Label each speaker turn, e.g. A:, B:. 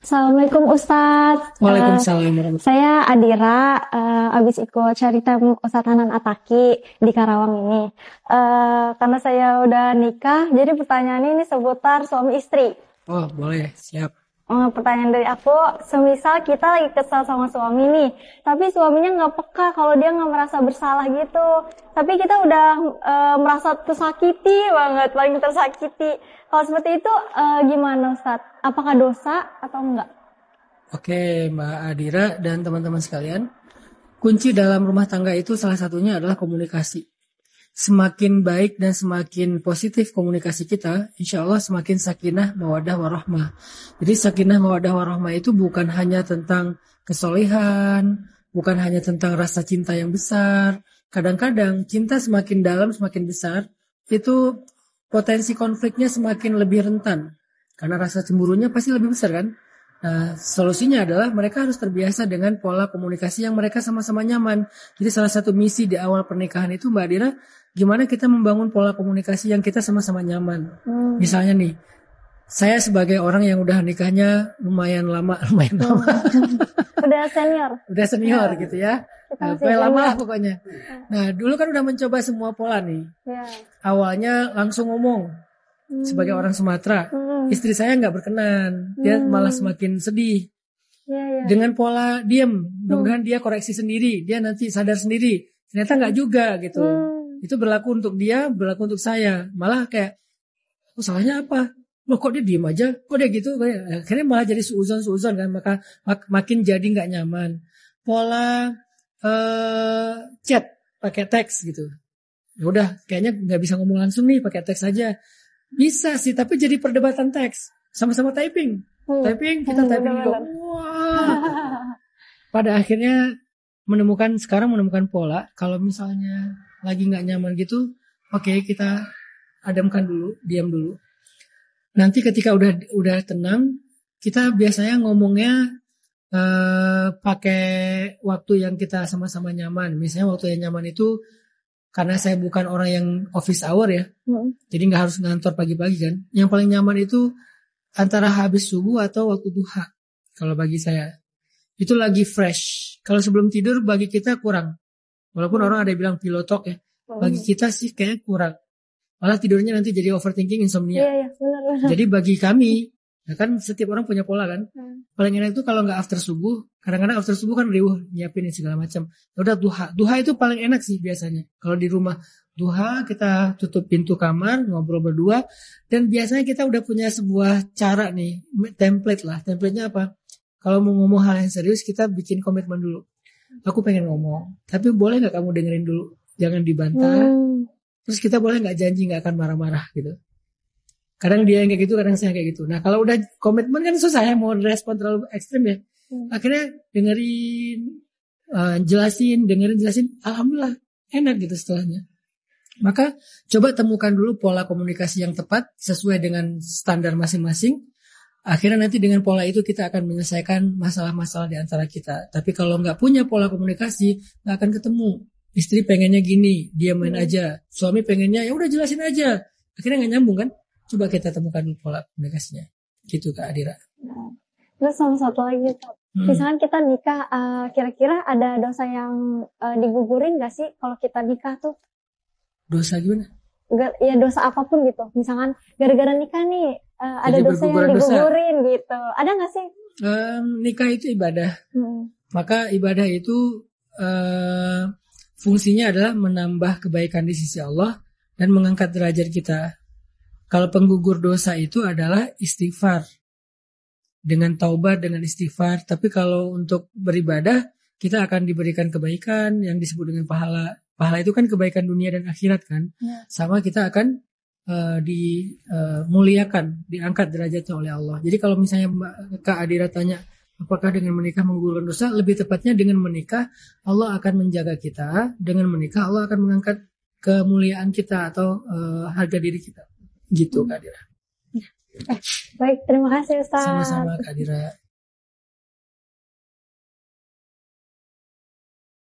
A: Assalamualaikum Ustadz.
B: Waalaikumsalam warahmatullahi
A: Saya Adira, habis ikut cerita Ustadz Hanan Ataki di Karawang ini. Karena saya udah nikah, jadi pertanyaan ini seputar suami istri.
B: Oh, boleh, siap.
A: Pertanyaan dari aku, semisal kita lagi kesal sama suami nih, tapi suaminya nggak peka kalau dia nggak merasa bersalah gitu. Tapi kita udah merasa tersakiti banget, paling tersakiti. Kalau seperti itu gimana Ustadz? Apakah dosa atau enggak?
B: Oke, Mbak Adira dan teman-teman sekalian. Kunci dalam rumah tangga itu salah satunya adalah komunikasi. Semakin baik dan semakin positif komunikasi kita, insya Allah semakin sakinah, mawadah, warahmah. Jadi sakinah, mawadah, warahmah itu bukan hanya tentang kesolehan, bukan hanya tentang rasa cinta yang besar. Kadang-kadang cinta semakin dalam, semakin besar, itu potensi konfliknya semakin lebih rentan. Karena rasa cemburunya pasti lebih besar kan? Nah, solusinya adalah mereka harus terbiasa dengan pola komunikasi yang mereka sama-sama nyaman. Jadi salah satu misi di awal pernikahan itu Mbak Adira, gimana kita membangun pola komunikasi yang kita sama-sama nyaman. Misalnya nih, saya sebagai orang yang udah nikahnya lumayan lama.
A: Udah senior.
B: Udah senior gitu ya. Lama lah pokoknya. Nah, dulu kan udah mencoba semua pola nih.
A: Ya.
B: Awalnya langsung ngomong sebagai orang Sumatera. Istri saya nggak berkenan, dia malah semakin sedih.
A: Ya.
B: Dengan pola diam, mudah-mudahan dia koreksi sendiri, dia nanti sadar sendiri. Ternyata nggak juga gitu. Itu berlaku untuk dia, berlaku untuk saya. Malah kayak, salahnya apa? Loh kok dia diem aja? Kok dia gitu? Akhirnya malah jadi suuzon kan, maka makin jadi nggak nyaman. Pola chat pakai teks gitu. Ya udah, kayaknya nggak bisa ngomong langsung nih, pakai teks aja. Bisa sih, tapi jadi perdebatan teks. Sama-sama typing. Typing, kita typing juga. Wah. Pada akhirnya sekarang menemukan pola. Kalau misalnya lagi gak nyaman gitu, oke, kita adamkan dulu, diam dulu. Nanti ketika udah tenang, kita biasanya ngomongnya pakai waktu yang kita sama-sama nyaman. Misalnya waktu yang nyaman itu, karena saya bukan orang yang office hour ya, jadi nggak harus ngantor pagi-pagi kan. Yang paling nyaman itu antara habis subuh atau waktu duha. Kalau bagi saya, itu lagi fresh. Kalau sebelum tidur bagi kita kurang. Walaupun orang ada yang bilang pillow talk ya, bagi kita sih kayaknya kurang. Malah tidurnya nanti jadi overthinking, insomnia.
A: Iya, benar.
B: Jadi bagi kami, ya kan setiap orang punya pola kan. Paling enak itu kalau nggak after subuh, kadang-kadang after subuh kan riuh, nyiapin segala macam. Udah duha. Duha itu paling enak sih biasanya. Kalau di rumah duha kita tutup pintu kamar, ngobrol berdua, dan biasanya kita udah punya sebuah cara nih, template lah. Template-nya apa? Kalau mau ngomong hal yang serius, kita bikin komitmen dulu. Aku pengen ngomong, tapi boleh nggak kamu dengerin dulu? Jangan dibantah. Terus kita boleh nggak janji nggak akan marah-marah gitu. Kadang dia yang kayak gitu, kadang saya kayak gitu. Nah kalau udah komitmen kan susah ya, mau respon terlalu ekstrim ya. Akhirnya dengerin, jelasin. Alhamdulillah enak gitu setelahnya. Maka coba temukan dulu pola komunikasi yang tepat sesuai dengan standar masing-masing. Akhirnya nanti dengan pola itu kita akan menyelesaikan masalah-masalah di antara kita. Tapi kalau nggak punya pola komunikasi, nggak akan ketemu. Istri pengennya gini, dia main aja. Suami pengennya ya udah jelasin aja. Akhirnya nggak nyambung kan? Coba kita temukan dulu pola komunikasinya. Gitu Kak Adira.
A: Terus sama satu lagi, misalkan kita nikah, kira-kira ada dosa yang digugurin gak sih kalau kita nikah tuh?
B: Dosa gimana?
A: Ya dosa apapun gitu. Misalkan gara-gara nikah nih, ada dosa yang digugurin gitu. Ada gak sih?
B: Nikah itu ibadah. Maka ibadah itu fungsinya adalah menambah kebaikan di sisi Allah dan mengangkat derajat kita. Kalau penggugur dosa itu adalah istighfar. Dengan taubat, dengan istighfar. Tapi kalau untuk beribadah, kita akan diberikan kebaikan yang disebut dengan pahala. Pahala itu kan kebaikan dunia dan akhirat kan. Sama kita akan dimuliakan, diangkat derajatnya oleh Allah. Jadi kalau misalnya Kak Adira tanya, apakah dengan menikah menggugurkan dosa? Lebih tepatnya dengan menikah, Allah akan menjaga kita. Dengan menikah, Allah akan mengangkat kemuliaan kita atau harga diri kita. Gitu Kak Adira.
A: Baik, terima kasih Ustaz.
B: Sama-sama Kak Adira.